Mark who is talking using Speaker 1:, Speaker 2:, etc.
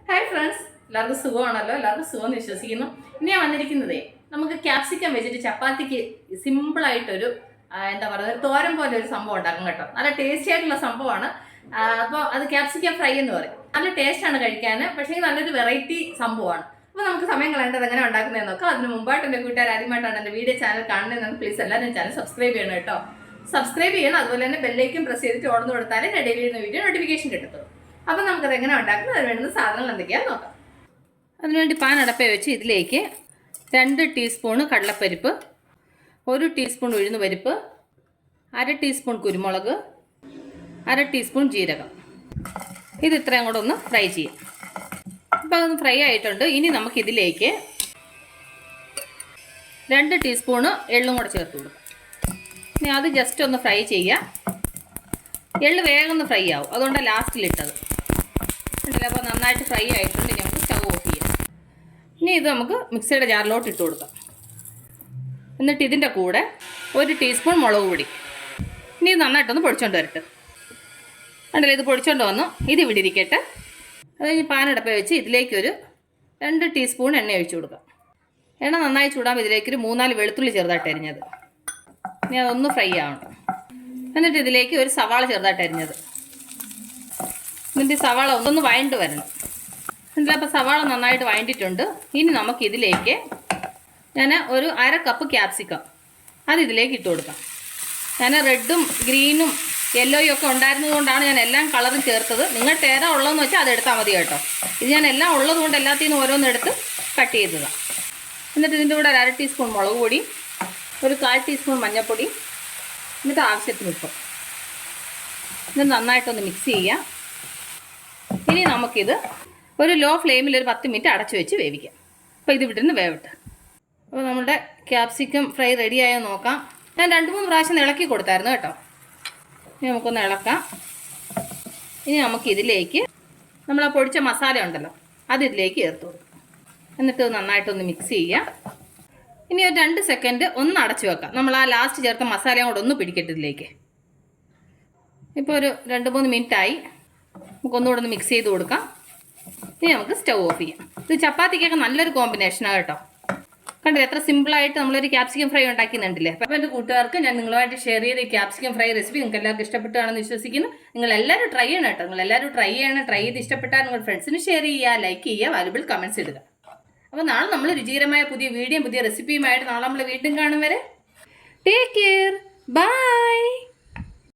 Speaker 1: Hi friends, എല്ലാവർക്കും സുഖമാണല്ലോ. എല്ലാവർക്കും സുഖമെന്ന് വിശ്വസിക്കുന്നു. ഇനി ഞാൻ വന്നിരിക്കുന്നതേ നമുക്ക് ക്യാപ്സിക്കം വെച്ചിട്ട് ചപ്പാത്തിക്ക് സിമ്പിളായിട്ടൊരു എന്താ പറയുക, തോരൻ പോലെ ഒരു സംഭവം ഉണ്ടാക്കും കേട്ടോ. നല്ല ടേസ്റ്റി ആയിട്ടുള്ള സംഭവമാണ്. അപ്പോൾ അത് ക്യാപ്സിക്കം ഫ്രൈ എന്ന് പറയും. നല്ല ടേസ്റ്റാണ് കഴിക്കാൻ, പക്ഷേ നല്ലൊരു വെറൈറ്റി സംഭവമാണ്. അപ്പോൾ നമുക്ക് സമയം കളയേണ്ടത് എങ്ങനെ ഉണ്ടാക്കുന്നതെന്ന് നോക്കാം. അതിന് മുമ്പായിട്ട് എൻ്റെ കൂട്ടുകാർ ആദ്യമായിട്ടാണ് എൻ്റെ വീഡിയോ ചാനൽ കാണുന്നതെന്ന് പ്ലീസ് എല്ലാവരും ചാനൽ സബ്സ്ക്രൈബ് ചെയ്യണം കേട്ടോ. സബ്സ്ക്രൈബ് ചെയ്യണം. അതുപോലെ തന്നെ ബെല്ലൈക്കും പ്രസ് ചെയ്തിട്ട് ഓർന്ന് കൊടുത്താലേ ഡെയിലി വീഡിയോ നോട്ടിഫിക്കേഷൻ കിട്ടത്തുള്ളൂ. അപ്പം നമുക്കത് എങ്ങനെ ഉണ്ടാക്കുന്നത്, അതിന് വേണ്ടുന്ന സാധനങ്ങൾ എന്തൊക്കെയാണെന്ന് നോക്കാം. അതിനുവേണ്ടി പാൻ അടപ്പേ വെച്ച് ഇതിലേക്ക് 2 ടീസ്പൂണ് കടലപ്പരിപ്പ്, 1 ടീസ്പൂൺ ഉഴുന്നുപരിപ്പ്, 1/2 ടീസ്പൂൺ കുരുമുളക്, 1/2 ടീസ്പൂൺ ജീരകം, ഇത് ഇത്രയും കൂടെ ഒന്ന് ഫ്രൈ ചെയ്യാം. അപ്പോൾ അതൊന്ന് ഫ്രൈ ആയിട്ടുണ്ട്. ഇനി നമുക്കിതിലേക്ക് 2 ടീസ്പൂണ് എള്ളും കൂടെ ചേർത്ത് കൊടുക്കാം. ഇനി അത് ജസ്റ്റ് ഒന്ന് ഫ്രൈ ചെയ്യാം. എള്ള് വേഗം ഒന്ന് ഫ്രൈ ആവും, അതുകൊണ്ടാണ് ലാസ്റ്റിലിട്ടത്. അപ്പോൾ നന്നായിട്ട് ഫ്രൈ ആയിട്ടുണ്ട്. ഇനി നമുക്ക് സ്റ്റവ് ഓഫ് ചെയ്യാം. ഇനി ഇത് നമുക്ക് മിക്സിയുടെ ജാറിലോട്ട് ഇട്ട് കൊടുക്കാം. എന്നിട്ട് ഇതിൻ്റെ കൂടെ 1 ടീസ്പൂൺ മുളക് പൊടി. ഇനി ഇത് നന്നായിട്ടൊന്ന് പൊടിച്ചോണ്ട് വരട്ടെ. കണ്ടല്ലോ, ഇത് പൊടിച്ചോണ്ട് വന്നു. ഇത് ഇവിടെ ഇരിക്കട്ടെ. അത് കഴിഞ്ഞ് പാനടപ്പേ വെച്ച് ഇതിലേക്കൊരു 2 ടീസ്പൂൺ എണ്ണ ഒഴിച്ചു കൊടുക്കാം. എണ്ണ നന്നായി ചൂടാകുമ്പോൾ ഇതിലേക്കൊരു 3-4 വെളുത്തുള്ളി ചെറുതായിട്ട് അരിഞ്ഞത്. ഇനി അതൊന്ന് ഫ്രൈ ആവണം. എന്നിട്ട് ഇതിലേക്ക് ഒരു സവാള ചെറുതായിട്ട് അരിഞ്ഞത്. എന്നിട്ട് സവാള ഒന്നൊന്ന് വഴണ്ട് വരണം. എന്നിട്ട് അപ്പോൾ സവാള നന്നായിട്ട് വഴണ്ടിട്ടുണ്ട്. ഇനി നമുക്കിതിലേക്ക് ഞാൻ ഒരു 1/2 കപ്പ് ക്യാപ്സിക്കം അത് ഇതിലേക്ക് ഇട്ട് കൊടുക്കാം. ഞാൻ റെഡും ഗ്രീനും യെല്ലോയും ഒക്കെ ഉണ്ടായിരുന്നത് കൊണ്ടാണ് ഞാൻ എല്ലാം കളറും ചേർത്തത്. നിങ്ങൾ തേരാ ഉള്ളതെന്ന് വെച്ചാൽ അതെടുത്താൽ മതി കേട്ടോ. ഇത് ഞാൻ എല്ലാം ഉള്ളത് കൊണ്ട് എല്ലാത്തിൽ നിന്നും ഓരോന്നെടുത്ത് കട്ട് ചെയ്തതാണ്. എന്നിട്ട് ഇതിൻ്റെ കൂടെ 1/2 ടീസ്പൂൺ മുളക് പൊടി, ഒരു 1/4 ടീസ്പൂൺ മഞ്ഞൾപ്പൊടി, എന്നിട്ട് ആവശ്യത്തിന് ഉപ്പ്. ഇത് നന്നായിട്ടൊന്ന് മിക്സ് ചെയ്യാം. ഇനി നമുക്കിത് ഒരു ലോ ഫ്ലെയിമിൽ ഒരു 10 മിനിറ്റ് അടച്ചു വെച്ച് വേവിക്കാം. അപ്പോൾ ഇത് വിട്ടിരുന്ന് വേവട്ടെ. അപ്പോൾ നമ്മുടെ ക്യാപ്സിക്കം ഫ്രൈ റെഡിയായോ നോക്കാം. ഞാൻ 2-3 പ്രാവശ്യം ഇളക്കി കൊടുത്തായിരുന്നു കേട്ടോ. ഇനി നമുക്കൊന്ന് ഇളക്കാം. ഇനി നമുക്കിതിലേക്ക് നമ്മൾ ആ പൊടിച്ച മസാല ഉണ്ടല്ലോ അത് ഇതിലേക്ക് ചേർത്ത് കൊടുക്കാം. എന്നിട്ട് നന്നായിട്ടൊന്ന് മിക്സ് ചെയ്യാം. ഇനി ഒരു 2 സെക്കൻഡ് ഒന്ന് അടച്ചു വെക്കാം. നമ്മൾ ആ ലാസ്റ്റ് ചേർത്ത മസാലയും കൂടെ ഒന്ന് പിടിക്കട്ടെ ഇതിലേക്ക്. ഇപ്പോൾ ഒരു 2-3 മിനിറ്റായി. നമുക്കൊന്നുകൂടെ ഒന്ന് മിക്സ് ചെയ്ത് കൊടുക്കാം. ഇനി നമുക്ക് സ്റ്റവ് ഓഫ് ചെയ്യാം. ഇത് ചപ്പാത്തിക്കൊക്കെ നല്ലൊരു കോമ്പിനേഷനാണ് കേട്ടോ. കണ്ടില്ലേ, എത്ര സിമ്പിളായിട്ട് നമ്മളൊരു ക്യാപ്സിക്കം ഫ്രൈ ഉണ്ടാക്കുന്നുണ്ടല്ലേ. അപ്പോൾ എൻ്റെ കൂട്ടുകാർക്ക് ഞാൻ നിങ്ങളുമായിട്ട് ഷെയർ ചെയ്ത ഈ ക്യാപ്സിക്കം ഫ്രൈ റെസിപ്പി നിങ്ങൾക്ക് എല്ലാവർക്കും ഇഷ്ടപ്പെട്ടാണെന്ന് വിശ്വസിക്കുന്നു. നിങ്ങളെല്ലാവരും ട്രൈ ചെയ്യണം കേട്ടോ. നിങ്ങളെല്ലാവരും ട്രൈ ചെയ്യണം. ട്രൈ ചെയ്ത് ഇഷ്ടപ്പെട്ടാൽ നിങ്ങളുടെ ഫ്രണ്ട്സിന് ഷെയർ ചെയ്യുക, ലൈക്ക് ചെയ്യുക, വാല്യുബിൾ കമൻറ്റ്സ് ഇടുക. അപ്പോൾ നാളെ നമ്മൾ രുചികരമായ പുതിയ വീഡിയോയും പുതിയ റെസിപ്പിയുമായിട്ട് നാളെ നമ്മൾ വീണ്ടും കാണും വരെ ടേക്ക് കെയർ. ബൈ.